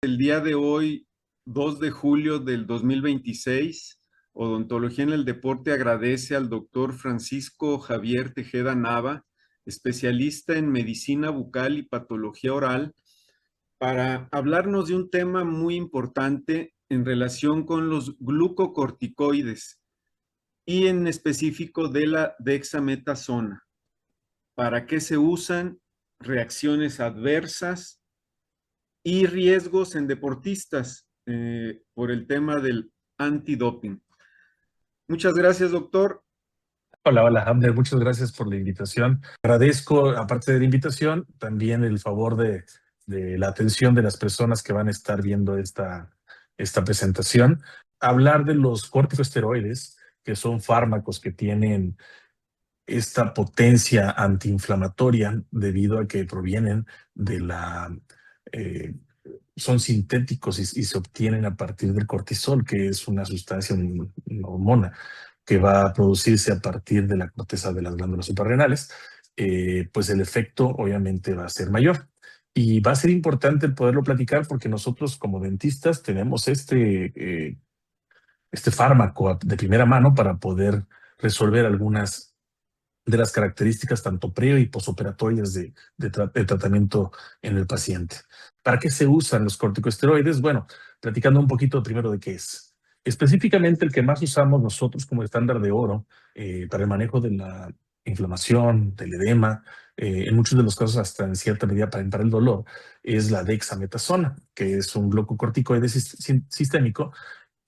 El día de hoy, 2 de julio del 2026, Odontología en el Deporte agradece al doctor Francisco Javier Tejeda Nava, especialista en medicina bucal y patología oral, para hablarnos de un tema muy importante en relación con los glucocorticoides y en específico de la dexametasona. ¿Para qué se usan? Reacciones adversas y riesgos en deportistas por el tema del antidoping. Muchas gracias, doctor. Hola, hola, Abner, muchas gracias por la invitación. Agradezco, aparte de la invitación, también el favor de la atención de las personas que van a estar viendo esta presentación. Hablar de los corticosteroides, que son fármacos que tienen esta potencia antiinflamatoria debido a que provienen de eh, son sintéticos y se obtienen a partir del cortisol, que es una sustancia, una hormona que va a producirse a partir de la corteza de las glándulas suprarrenales. Pues el efecto obviamente va a ser mayor. Y va a ser importante poderlo platicar porque nosotros como dentistas tenemos este fármaco de primera mano para poder resolver algunas de las características tanto pre y posoperatorias de tratamiento en el paciente. ¿Para qué se usan los corticosteroides? Bueno, platicando un poquito primero de qué es. Específicamente el que más usamos nosotros como estándar de oro para el manejo de la inflamación, del edema, en muchos de los casos hasta en cierta medida para el dolor, es la dexametasona, que es un glucocorticoide sistémico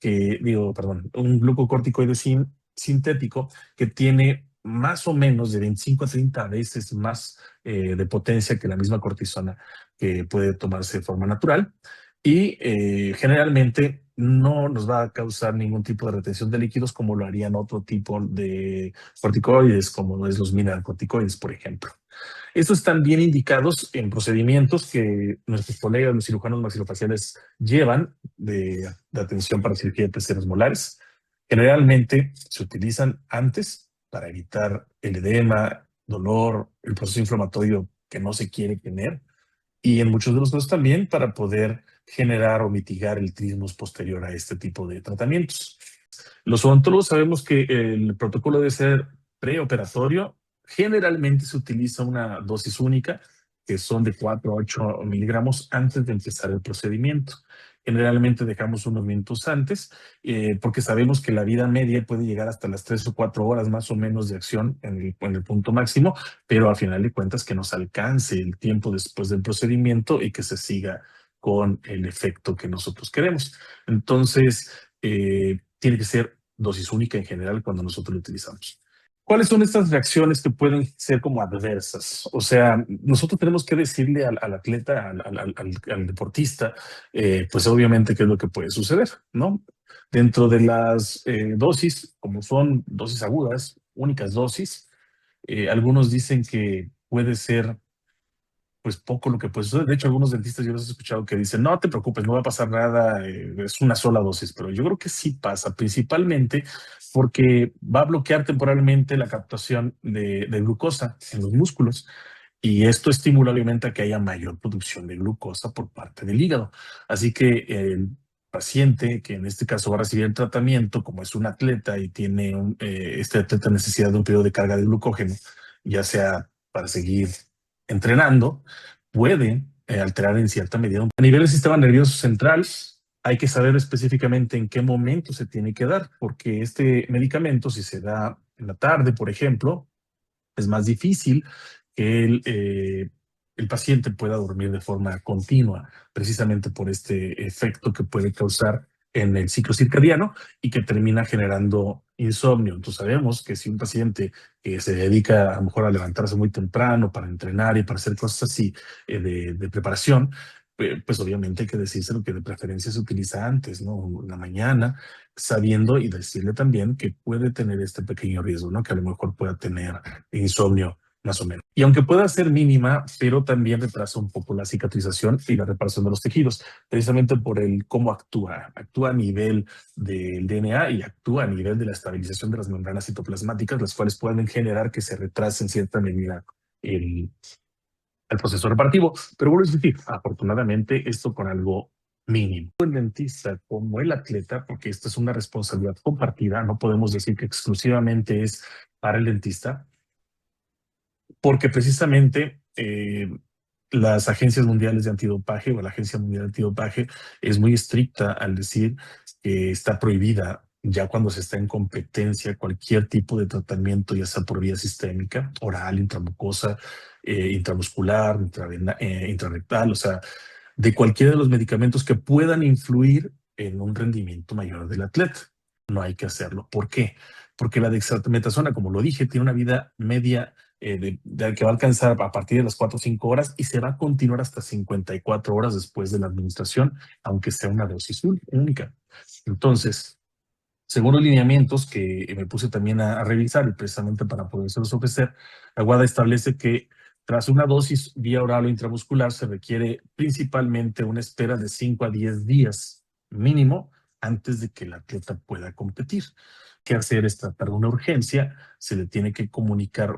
un glucocorticoide sintético que tiene más o menos de 25 a 30 veces más de potencia que la misma cortisona que puede tomarse de forma natural y generalmente no nos va a causar ningún tipo de retención de líquidos como lo harían otro tipo de corticoides como es los mineralocorticoides, por ejemplo. Estos están bien indicados en procedimientos que nuestros colegas, los cirujanos maxilofaciales, llevan de atención para cirugía de terceros molares. Generalmente se utilizan antes para evitar el edema, dolor, el proceso inflamatorio que no se quiere tener y en muchos de los casos también para poder generar o mitigar el trismus posterior a este tipo de tratamientos. Los odontólogos sabemos que el protocolo debe ser preoperatorio. Generalmente se utiliza una dosis única, que son de 4 a 8 miligramos antes de empezar el procedimiento. Generalmente dejamos unos minutos antes, porque sabemos que la vida media puede llegar hasta las 3 o 4 horas más o menos de acción en el punto máximo, pero al final de cuentas que nos alcance el tiempo después del procedimiento y que se siga con el efecto que nosotros queremos. Entonces, tiene que ser dosis única en general cuando nosotros lo utilizamos. ¿Cuáles son estas reacciones que pueden ser como adversas? O sea, nosotros tenemos que decirle al atleta, al deportista, pues obviamente qué es lo que puede suceder, ¿no? Dentro de las dosis, como son dosis agudas, únicas dosis, algunos dicen que puede ser pues poco lo que puede suceder. De hecho, algunos dentistas yo los he escuchado que dicen, no te preocupes, no va a pasar nada, es una sola dosis, pero yo creo que sí pasa, principalmente porque va a bloquear temporalmente la captación de glucosa en los músculos. Y esto estimula obviamente a que haya mayor producción de glucosa por parte del hígado. Así que el paciente, que en este caso va a recibir el tratamiento, como es un atleta y tiene este atleta necesidad de un periodo de carga de glucógeno, ya sea para seguir entrenando, puede alterar en cierta medida. A nivel del sistema nervioso central, hay que saber específicamente en qué momento se tiene que dar, porque este medicamento, si se da en la tarde, por ejemplo, es más difícil que el paciente pueda dormir de forma continua, precisamente por este efecto que puede causar en el ciclo circadiano y que termina generando insomnio. Entonces sabemos que si un paciente que se dedica a lo mejor a levantarse muy temprano para entrenar y para hacer cosas así de preparación, pues obviamente hay que decírselo que de preferencia se utiliza antes, ¿no? En la mañana, sabiendo y decirle también que puede tener este pequeño riesgo, ¿no? Que a lo mejor pueda tener insomnio más o menos. Y aunque pueda ser mínima, pero también retrasa un poco la cicatrización y la reparación de los tejidos, precisamente por el cómo actúa. Actúa a nivel del DNA y actúa a nivel de la estabilización de las membranas citoplasmáticas, las cuales pueden generar que se retrase en cierta medida el proceso reparativo. Pero vuelvo a decir, afortunadamente, esto con algo mínimo. El dentista como el atleta, porque esta es una responsabilidad compartida, no podemos decir que exclusivamente es para el dentista, porque precisamente las agencias mundiales de antidopaje o la Agencia Mundial de Antidopaje es muy estricta al decir que está prohibida ya cuando se está en competencia cualquier tipo de tratamiento, ya sea por vía sistémica, oral, intramucosa, intramuscular, intrarrectal, o sea, de cualquiera de los medicamentos que puedan influir en un rendimiento mayor del atleta. No hay que hacerlo. ¿Por qué? Porque la dexametasona, como lo dije, tiene una vida media que va a alcanzar a partir de las 4 o 5 horas y se va a continuar hasta 54 horas después de la administración, aunque sea una dosis única. Entonces, según los lineamientos que me puse también a revisar y precisamente para podérselos ofrecer, la WADA establece que tras una dosis vía oral o intramuscular se requiere principalmente una espera de 5 a 10 días mínimo antes de que el atleta pueda competir. ¿Qué hacer? Es tratar una urgencia, se le tiene que comunicar,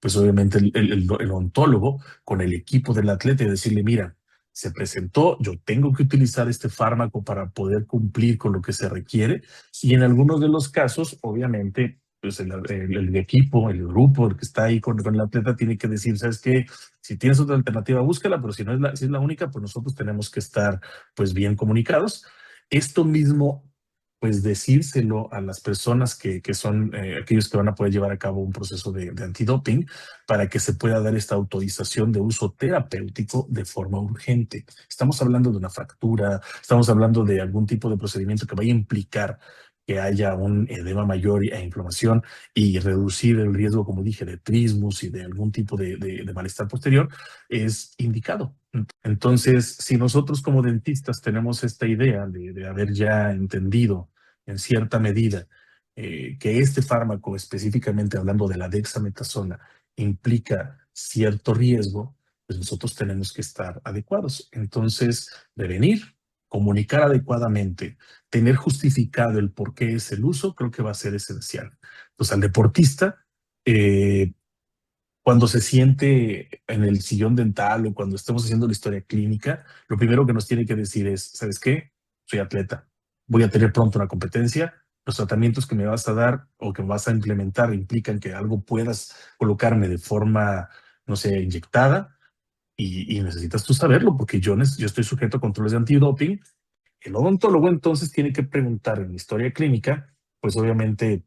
pues obviamente el ontólogo con el equipo del atleta y decirle, mira, se presentó, yo tengo que utilizar este fármaco para poder cumplir con lo que se requiere y en algunos de los casos, obviamente, pues el equipo, el grupo, el que está ahí con el atleta tiene que decir, ¿sabes qué? Si tienes otra alternativa, búscala, pero si no es si es la única, pues nosotros tenemos que estar pues bien comunicados. Esto mismo, pues decírselo a las personas que son aquellos que van a poder llevar a cabo un proceso de antidoping para que se pueda dar esta autorización de uso terapéutico de forma urgente. Estamos hablando de una fractura, estamos hablando de algún tipo de procedimiento que vaya a implicar que haya un edema mayor e inflamación y reducir el riesgo, como dije, de trismus y de algún tipo de malestar posterior, es indicado. Entonces, si nosotros como dentistas tenemos esta idea de haber ya entendido en cierta medida que este fármaco, específicamente hablando de la dexametasona, implica cierto riesgo, pues nosotros tenemos que estar adecuados. Entonces, prevenir, comunicar adecuadamente, tener justificado el por qué es el uso, creo que va a ser esencial. Pues al deportista, cuando se siente en el sillón dental o cuando estemos haciendo la historia clínica, lo primero que nos tiene que decir es, ¿sabes qué? Soy atleta, voy a tener pronto una competencia, los tratamientos que me vas a dar o que me vas a implementar implican que algo puedas colocarme de forma, no sé, inyectada y necesitas tú saberlo porque yo estoy sujeto a controles de antidoping. El odontólogo entonces tiene que preguntar en la historia clínica, pues obviamente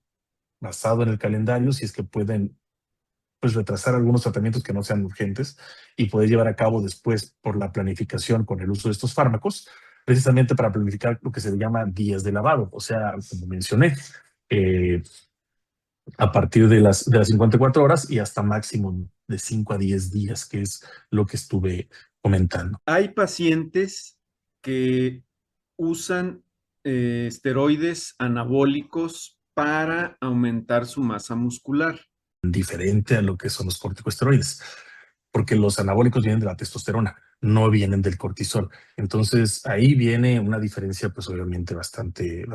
basado en el calendario, si es que pueden pues retrasar algunos tratamientos que no sean urgentes y poder llevar a cabo después por la planificación con el uso de estos fármacos, precisamente para planificar lo que se llama días de lavado. O sea, como mencioné, eh, a partir de las 54 horas y hasta máximo de 5 a 10 días, que es lo que estuve comentando. Hay pacientes que usan esteroides anabólicos para aumentar su masa muscular. Diferente a lo que son los corticosteroides, porque los anabólicos vienen de la testosterona, no vienen del cortisol. Entonces ahí viene una diferencia pues obviamente bastante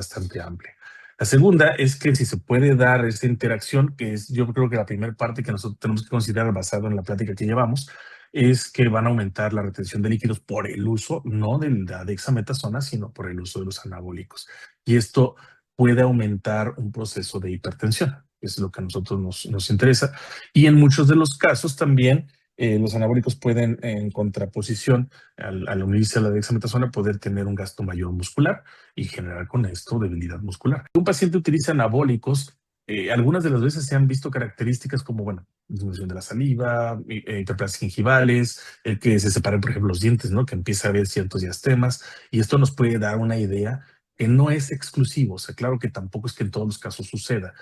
amplia. La segunda es que si se puede dar esta interacción, que es yo creo que la primera parte que nosotros tenemos que considerar basado en la plática que llevamos, es que van a aumentar la retención de líquidos por el uso, no de la dexametasona, sino por el uso de los anabólicos. Y esto puede aumentar un proceso de hipertensión, que es lo que a nosotros nos interesa. Y en muchos de los casos también los anabólicos pueden, en contraposición al unirse a la dexametasona, poder tener un gasto mayor muscular y generar con esto debilidad muscular. Un paciente utiliza anabólicos, algunas de las veces se han visto características como, bueno, disminución de la saliva, hiperplasias gingivales, el que se separen, por ejemplo, los dientes, ¿no? Que empieza a haber ciertos diastemas, y esto nos puede dar una idea que no es exclusivo. O sea, claro que tampoco es que en todos los casos suceda,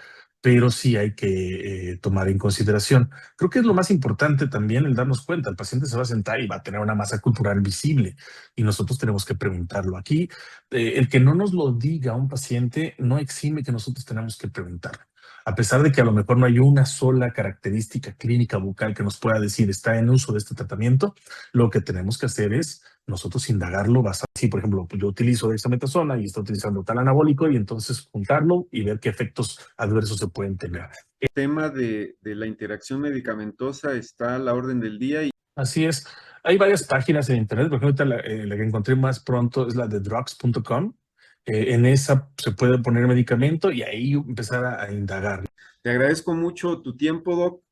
pero sí hay que tomar en consideración. Creo que es lo más importante también el darnos cuenta. El paciente se va a sentar y va a tener una masa corporal visible y nosotros tenemos que preguntarlo. Aquí, el que no nos lo diga un paciente no exime que nosotros tenemos que preguntarlo. A pesar de que a lo mejor no hay una sola característica clínica bucal que nos pueda decir está en uso de este tratamiento, lo que tenemos que hacer es nosotros indagarlo basado. Si, por ejemplo, yo utilizo dexametasona y está utilizando tal anabólico y entonces juntarlo y ver qué efectos adversos se pueden tener. El tema de la interacción medicamentosa está a la orden del día. Así es. Hay varias páginas en internet, por ejemplo, la que encontré más pronto es la de drugs.com. En esa se puede poner medicamento y ahí empezar a indagar. Te agradezco mucho tu tiempo, Doc.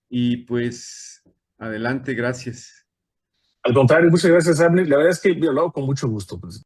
Y pues adelante, gracias. Al contrario, muchas gracias, Abner. La verdad es que yo lo hago con mucho gusto, pues.